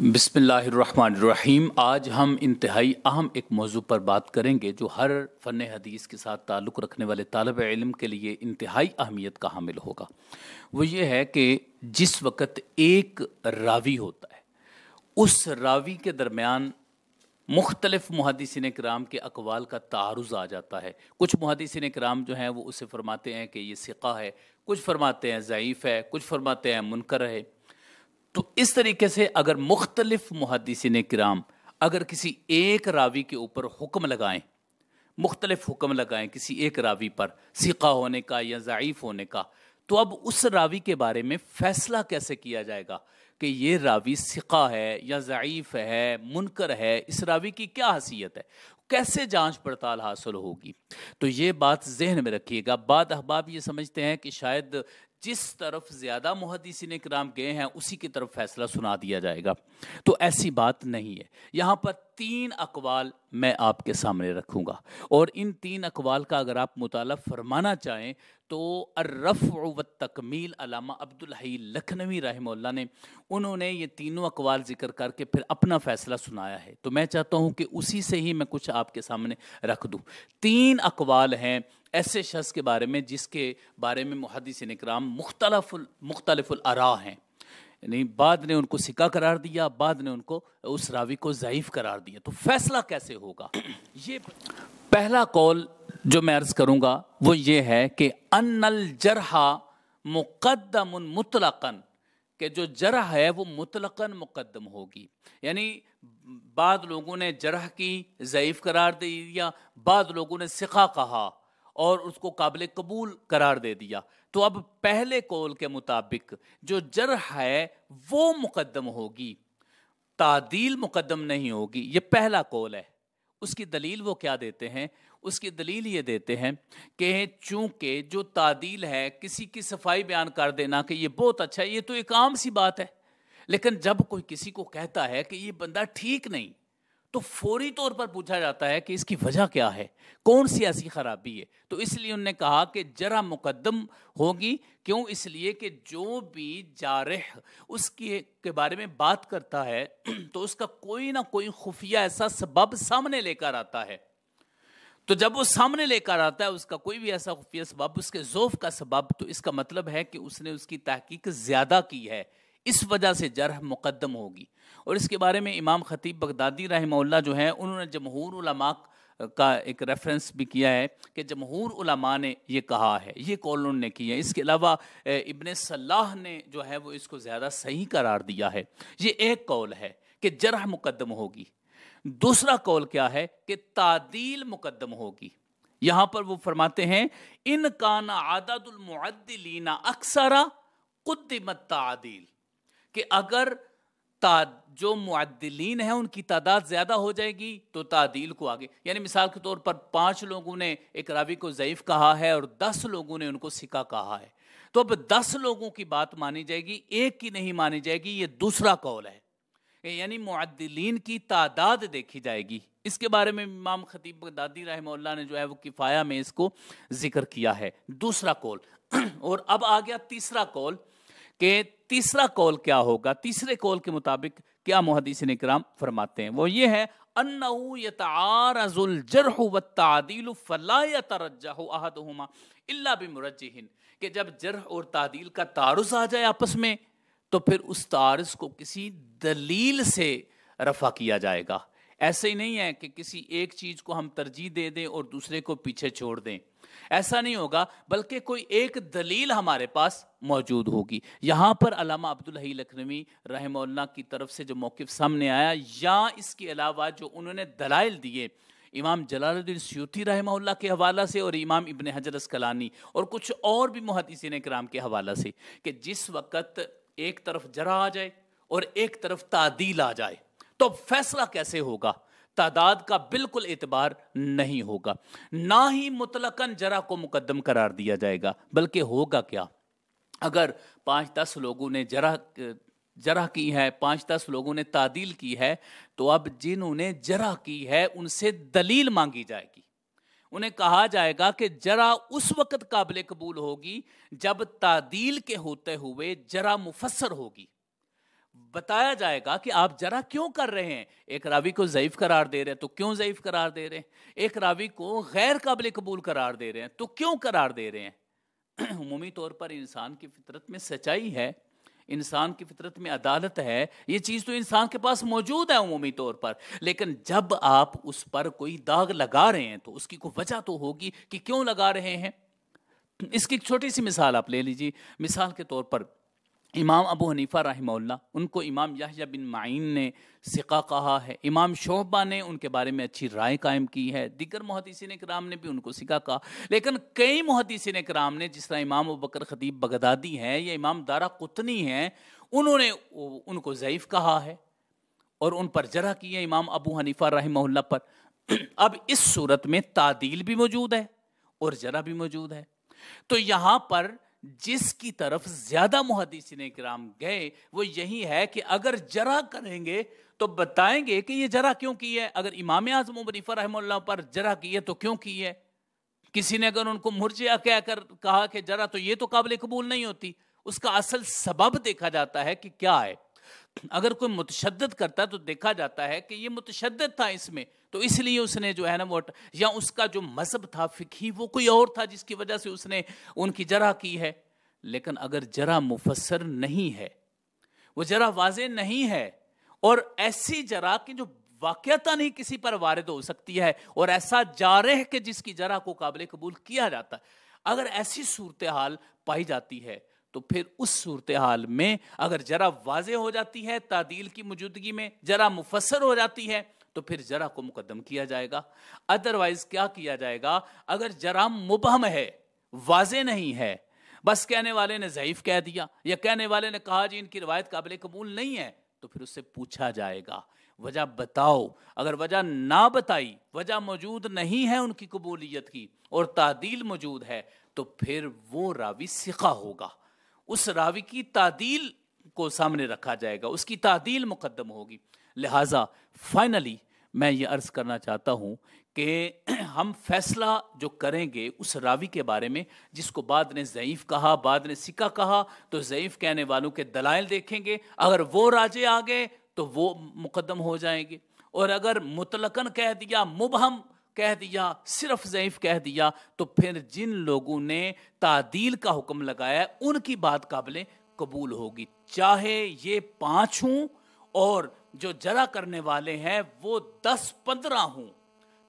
بسم اللہ الرحمن الرحیم۔ آج ہم انتہائی اہم ایک موضوع پر بات کریں گے جو ہر فن حدیث کے ساتھ تعلق رکھنے والے طالب علم کے لیے انتہائی اہمیت کا حامل ہوگا۔ وہ یہ ہے کہ جس وقت ایک راوی ہوتا ہے اس راوی کے درمیان مختلف محدثین کرام کے اقوال کا تعارض آ جاتا ہے۔ کچھ محدثین کرام جو ہیں وہ اسے فرماتے ہیں کہ یہ ثقہ ہے، کچھ فرماتے ہیں ضعیف ہے، کچھ فرماتے ہیں منکر ہے۔ تو اس طریقے سے اگر مختلف محدثین کرام اگر کسی ایک راوی کے اوپر حکم لگائیں، مختلف حکم لگائیں کسی ایک راوی پر ثقہ ہونے کا یا ضعیف ہونے کا، تو اب اس راوی کے بارے میں فیصلہ کیسے کیا جائے گا کہ یہ راوی ثقہ ہے یا ضعیف ہے، منکر ہے، اس راوی کی کیا حیثیت ہے، کیسے جانچ پڑتال حاصل ہوگی؟ تو یہ بات ذہن میں رکھیے گا۔ بعض احباب یہ سمجھتے ہیں کہ شاید جس طرف زیادہ محدثین کرام گئے ہیں اسی کی طرف فیصلہ سنا دیا جائے گا، تو ایسی بات نہیں ہے۔ یہاں پر 3 اقوال میں آپ کے سامنے رکھوں گا، اور ان 3 اقوال کا اگر آپ مطالعہ فرمانا چاہیں تو الرفع والتکمیل علامہ عبدالحی لکھنوی رحمہ اللہ نے انہوں نے یہ تینوں اقوال ذکر کر کے پھر اپنا فیصلہ سنایا ہے، تو میں چاہتا ہوں کہ اسی سے ہی میں کچھ آپ کے سامنے رکھ دوں۔ 3 اقوال ہیں ایسے شخص کے بارے میں جس کے بارے میں محدثین کرام مختلف الآراء ہیں، یعنی بعد نے ان کو ثقہ قرار دیا، بعد نے ان کو اس راوی کو ضعیف قرار دیا۔ تو فیصلہ کیسے ہوگا؟ یہ پہلا قول جو میں عرض کروں گا وہ یہ ہے کہ ان الجرح مقدم مطلقاً، کہ جو جرح ہے وہ مطلقاً مقدم ہوگی، یعنی بعض لوگوں نے جرح کی ضعیف قرار دے دیا، بعض لوگوں نے ثقہ کہا اور اس کو قابل قبول قرار دے دیا۔ تو اب پہلے قول کے مطابق جو جرح ہے وہ مقدم ہوگی، تعدیل مقدم نہیں ہوگی، یہ پہلا قول ہے۔ اس کی دلیل وہ کیا دیتے ہیں؟ اس کی دلیل یہ دیتے ہیں کہ چونکہ جو تعدیل ہے کسی کی صفائی بیان کر دینا کہ یہ بہت اچھا ہے، یہ تو ایک عام سی بات ہے، لیکن جب کوئی کسی کو کہتا ہے کہ یہ بندہ ٹھیک نہیں تو فوری طور پر پوچھا جاتا ہے کہ اس کی وجہ کیا ہے، کون سی ایسی خرابی ہے۔ تو اس لیے انہوں نے کہا کہ جرح مقدم ہوگی، کیوں؟ اس لیے کہ جو بھی جارح اس کے بارے میں بات کرتا ہے تو اس کا کوئی نہ کوئی خفیہ ایسا سبب سامنے لے کر آتا ہے، تو جب وہ سامنے لے کر آتا ہے اس کا کوئی بھی ایسا خفیہ سبب، اس کے ضعف کا سبب، تو اس کا مطلب ہے کہ اس نے اس کی تحقیق زیادہ کی ہے، اس وجہ سے جرح مقدم ہوگی۔ اور اس کے بارے میں امام خطیب بغدادی رحمہ اللہ جو ہیں انہوں نے جمہور علماء کا ایک ریفرنس بھی کیا ہے کہ جمہور علماء نے یہ کہا ہے، یہ قول انہوں نے کی ہے۔ اس کے علاوہ ابن صلاح نے جو ہے وہ اس کو زیادہ صحیح قرار دیا ہے۔ یہ ایک قول ہے کہ جرح مقدم ہوگی۔ دوسرا قول کیا ہے کہ تعدیل مقدم ہوگی۔ یہاں پر وہ فرماتے ہیں ان کان عدد المعدلین اکثر قدمت تعدیل، کہ اگر جو معدلین ہیں ان کی تعداد زیادہ ہو جائے گی تو تعدیل کو آگے، یعنی مثال کے طور پر 5 لوگوں نے ایک راوی کو ضعیف کہا ہے اور 10 لوگوں نے ان کو ثقہ کہا ہے، تو اب 10 لوگوں کی بات مانی جائے گی، ایک کی نہیں مانی جائے گی۔ یہ دوسرا قول ہے، یعنی معدلین کی تعداد دیکھی جائے گی۔ اس کے بارے میں امام خطیب بغدادی رحمہ اللہ نے جو ہے وہ کفایہ میں اس کو ذکر کیا ہے، دوسرا قول۔ اور اب آ گیا تیسرا قول، کہ تیسرا قول کیا ہوگا؟ تیسرے قول کے مطابق کیا محدثین کرام فرماتے ہیں؟ وہ یہ ہے انه يتعارض الجرح والتعدیل فلا يترجح احدهما الا بمرجح، کہ جب جرح اور تعدیل کا تعارض آ جائے آپس میں تو پھر اس تعارض کو کسی دلیل سے رفع کیا جائے گا۔ ایسے ہی نہیں ہے کہ کسی ایک چیز کو ہم ترجیح دے دیں اور دوسرے کو پیچھے چھوڑ دیں، ایسا نہیں ہوگا، بلکہ کوئی ایک دلیل ہمارے پاس موجود ہوگی۔ یہاں پر علامہ عبدالحی لکھنوی رحمہ اللہ کی طرف سے جو موقف سامنے آیا، یا اس کے علاوہ جو انہوں نے دلائل دیے امام جلال الدین سیوطی رحمہ اللہ کے حوالہ سے اور امام ابن حجر اسقلانی اور کچھ اور بھی محدثین کرام کے حوالہ سے، کہ جس وقت ایک طرف جرح آ جائے اور ایک طرف تعدیل آ جائے تو فیصلہ کیسے ہوگا؟ تعداد کا بالکل اعتبار نہیں ہوگا، نہ ہی مطلقاً جرح کو مقدم قرار دیا جائے گا، بلکہ ہوگا کیا؟ اگر 5-10 لوگوں نے جرح کی ہے، 5-10 لوگوں نے تعدیل کی ہے، تو اب جنہوں نے جرح کی ہے ان سے دلیل مانگی جائے گی، انہیں کہا جائے گا کہ جرح اس وقت قابل قبول ہوگی جب تعدیل کے ہوتے ہوئے جرح مفسر ہوگی، بتایا جائے گا کہ آپ جرح کیوں کر رہے ہیں. ایک راوی کو ضعیف قرار دے رہے ہیں تو کیوں ضعیف قرار دے رہے ہیں, ایک راوی کو غیر قابل قبول قرار دے رہے ہیں تو کیوں قرار دے رہے ہیں. عمومی طور پر انسان کی فطرت میں سچائی ہے, انسان کی فطرت میں عدالت ہے, یہ چیز تو انسان کے پاس موجود ہے عمومی طور پر, لیکن جب آپ اس پر کوئی داغ لگا رہے ہیں تو اس کی کوئی وجہ تو ہوگی کہ کیوں لگا رہے ہیں. اس کی ایک چھوٹی سی مثال آپ لے لیجیے. مثال کے طور پر امام ابو حنیفہ رحمہ اللہ, ان کو امام یحییٰ بن معین نے ثقہ کہا ہے, امام شعبہ نے ان کے بارے میں اچھی رائے قائم کی ہے, دیگر محدثین کرام نے بھی ان کو ثقہ کہا, لیکن کئی محدثین کرام نے جس طرح امام ابوبکر خطیب بغدادی ہیں یا امام دارقطنی ہیں, انہوں نے ان کو ضعیف کہا ہے اور ان پر جرح کی ہے امام ابو حنیفہ رحمہ اللہ پر. اب اس صورت میں تعدیل بھی موجود ہے اور جرح بھی موجود ہے. تو یہاں پر جس کی طرف زیادہ محدثین کرام گئے وہ یہی ہے کہ اگر جرح کریں گے تو بتائیں گے کہ یہ جرح کیوں کی ہے. اگر امام اعظم ابو حنیفہ رحمہ اللہ پر جرح کی ہے تو کیوں کی ہے. کسی نے اگر ان کو مرجئہ کہہ کر کہا کہ جرح تو یہ تو قابل قبول نہیں ہوتی, اس کا اصل سبب دیکھا جاتا ہے کہ کیا ہے. اگر کوئی متشدد کرتا ہے تو دیکھا جاتا ہے کہ یہ متشدد تھا اس میں, تو اس لیے اس نے جو ہے نا وہ, یا اس کا جو مذہب تھا فقہی وہ کوئی اور تھا جس کی وجہ سے اس نے ان کی جرح کی ہے. لیکن اگر جرح مفسر نہیں ہے, وہ جرح واضح نہیں ہے, اور ایسی جرح کی جو واقعتاً ہی کسی پر وارد ہو سکتی ہے اور ایسا جارح کہ جس کی جرح کو قابل قبول کیا جاتا ہے, اگر ایسی صورتحال پائی جاتی ہے تو پھر اس صورتحال میں اگر جرح واضح ہو جاتی ہے تعدیل کی موجودگی میں, جرح مفسر ہو جاتی ہے, تو پھر جرح کو مقدم کیا جائے گا. ادروائز کیا کیا جائے گا, اگر جرح مبہم ہے, واضح نہیں ہے, بس کہنے والے نے ضعیف کہہ دیا یا کہنے والے نے کہا جی ان کی روایت قابل قبول نہیں ہے, تو پھر اس سے پوچھا جائے گا وجہ بتاؤ. اگر وجہ نہ بتائی, وجہ موجود نہیں ہے ان کی قبولیت کی اور تعدیل موجود ہے, تو پھر وہ راوی ثقہ ہوگا. اس راوی کی تعدیل کو سامنے رکھا جائے گا, اس کی تعدیل مقدم ہوگی. لہٰذا فائنلی میں یہ عرض کرنا چاہتا ہوں کہ ہم فیصلہ جو کریں گے اس راوی کے بارے میں جس کو بعد نے ضعیف کہا, بعد نے ثقہ کہا, تو ضعیف کہنے والوں کے دلائل دیکھیں گے. اگر وہ راجے آ گئے تو وہ مقدم ہو جائیں گے, اور اگر مطلقاً کہہ دیا, مبہم کہہ دیا, صرف ضعیف کہہ دیا, تو پھر جن لوگوں نے تعدیل کا حکم لگایا ان کی بات قابل قبول ہوگی, چاہے یہ 5 ہوں اور جو جرح کرنے والے ہیں وہ 10-15 ہوں.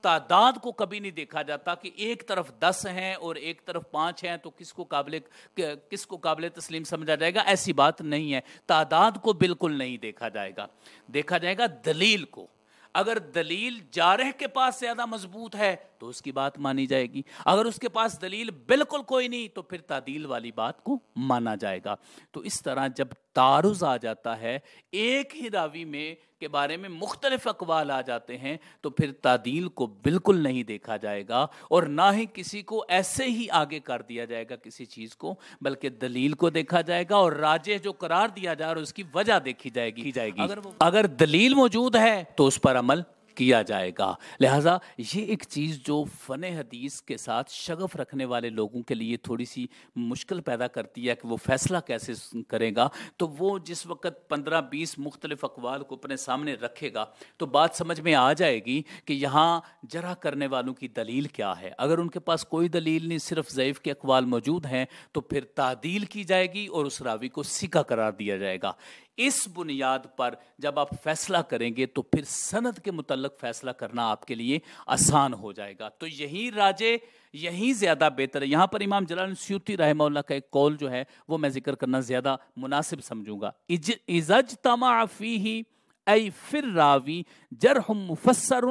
تعداد کو کبھی نہیں دیکھا جاتا کہ ایک طرف 10 ہیں اور ایک طرف 5 ہیں تو کس کو قابل تسلیم سمجھا جائے گا. ایسی بات نہیں ہے, تعداد کو بالکل نہیں دیکھا جائے گا, دیکھا جائے گا دلیل کو. اگر دلیل جارح کے پاس زیادہ مضبوط ہے تو اس کی بات مانی جائے گی, اگر اس کے پاس دلیل بالکل کوئی نہیں تو پھر تعدیل والی بات کو مانا جائے گا. تو اس طرح جب تعارض آ جاتا ہے, ایک ہی راوی میں کے بارے میں مختلف اقوال آ جاتے ہیں, تو پھر تعدیل کو بالکل نہیں دیکھا جائے گا اور نہ ہی کسی کو ایسے ہی آگے کر دیا جائے گا کسی چیز کو, بلکہ دلیل کو دیکھا جائے گا اور راجح جو قرار دیا جائے اور اس کی وجہ دیکھی جائے گی. اگر دلیل موجود ہے تو اس پر عمل کیا جائے گا. لہٰذا یہ ایک چیز جو فن حدیث کے ساتھ شغف رکھنے والے لوگوں کے لیے تھوڑی سی مشکل پیدا کرتی ہے کہ وہ فیصلہ کیسے کرے گا. تو وہ جس وقت 15-20 مختلف اقوال کو اپنے سامنے رکھے گا تو بات سمجھ میں آ جائے گی کہ یہاں جرح کرنے والوں کی دلیل کیا ہے. اگر ان کے پاس کوئی دلیل نہیں, صرف ضعیف کے اقوال موجود ہیں, تو پھر تعدیل کی جائے گی اور اس راوی کو ثقہ قرار دیا جائے گا. اس بنیاد پر جب آپ فیصلہ کریں گے تو پھر سند کے متعلق فیصلہ کرنا آپ کے لیے آسان ہو جائے گا. تو یہی راجے, یہی زیادہ بہتر ہے. یہاں پر امام جلال الدین سیوطی رحمہ اللہ کا ایک قول جو ہے وہ میں ذکر کرنا زیادہ مناسب سمجھوں گا. اذا اجتمع فیہ ای فی الراوی جرح مفسر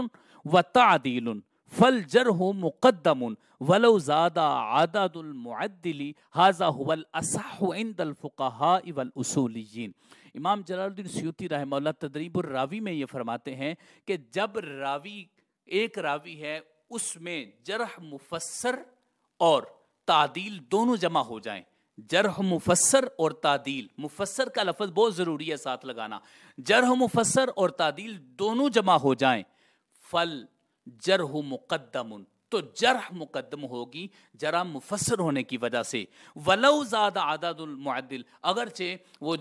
و تعدیل فالجرح مقدم ولو زاد عدد المعدل هذا هو الاصح عند الفقهاء والاصولیین. امام جلال الدین سیوطی رحمہ اللہ تدریب الراوی میں یہ فرماتے ہیں کہ جب ایک راوی ہے اس میں جرح مفسر اور تعدیل دونوں جمع ہو جائیں, جرح مفسر اور تعدیل, مفسر کا لفظ بہت ضروری ہے ساتھ لگانا, جرح مفسر اور تعدیل دونوں جمع ہو جائیں, فل جرح مقدم, تو جرح مقدم ہوگی جرح مفسر ہونے کی وجہ سے، ولو زاد عدد المعدل، اگرچہ وہ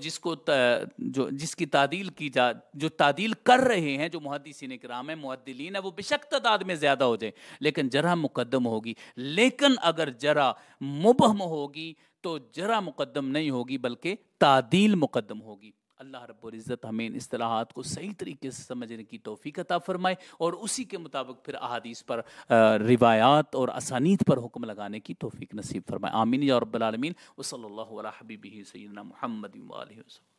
جس کی تعدیل کی جو تعدیل کر رہے ہیں، جو محدثین کرام ہیں، معدلین ہیں، وہ بشک تعداد میں زیادہ ہو جائے لیکن جرح مقدم ہوگی۔ لیکن اگر جرح مبہم ہوگی تو جرح مقدم نہیں ہوگی بلکہ تعدیل مقدم ہوگی۔ اللہ رب العزت ہمیں ان اصطلاحات کو صحیح طریقے سے سمجھنے کی توفیق عطا فرمائے اور اسی کے مطابق پھر احادیث پر، روایات اور اسانید پر حکم لگانے کی توفیق نصیب فرمائے۔ آمین یا رب العالمین۔ وصلی اللہ علی حبیبہ سیدنا محمد و آلہ وسلم۔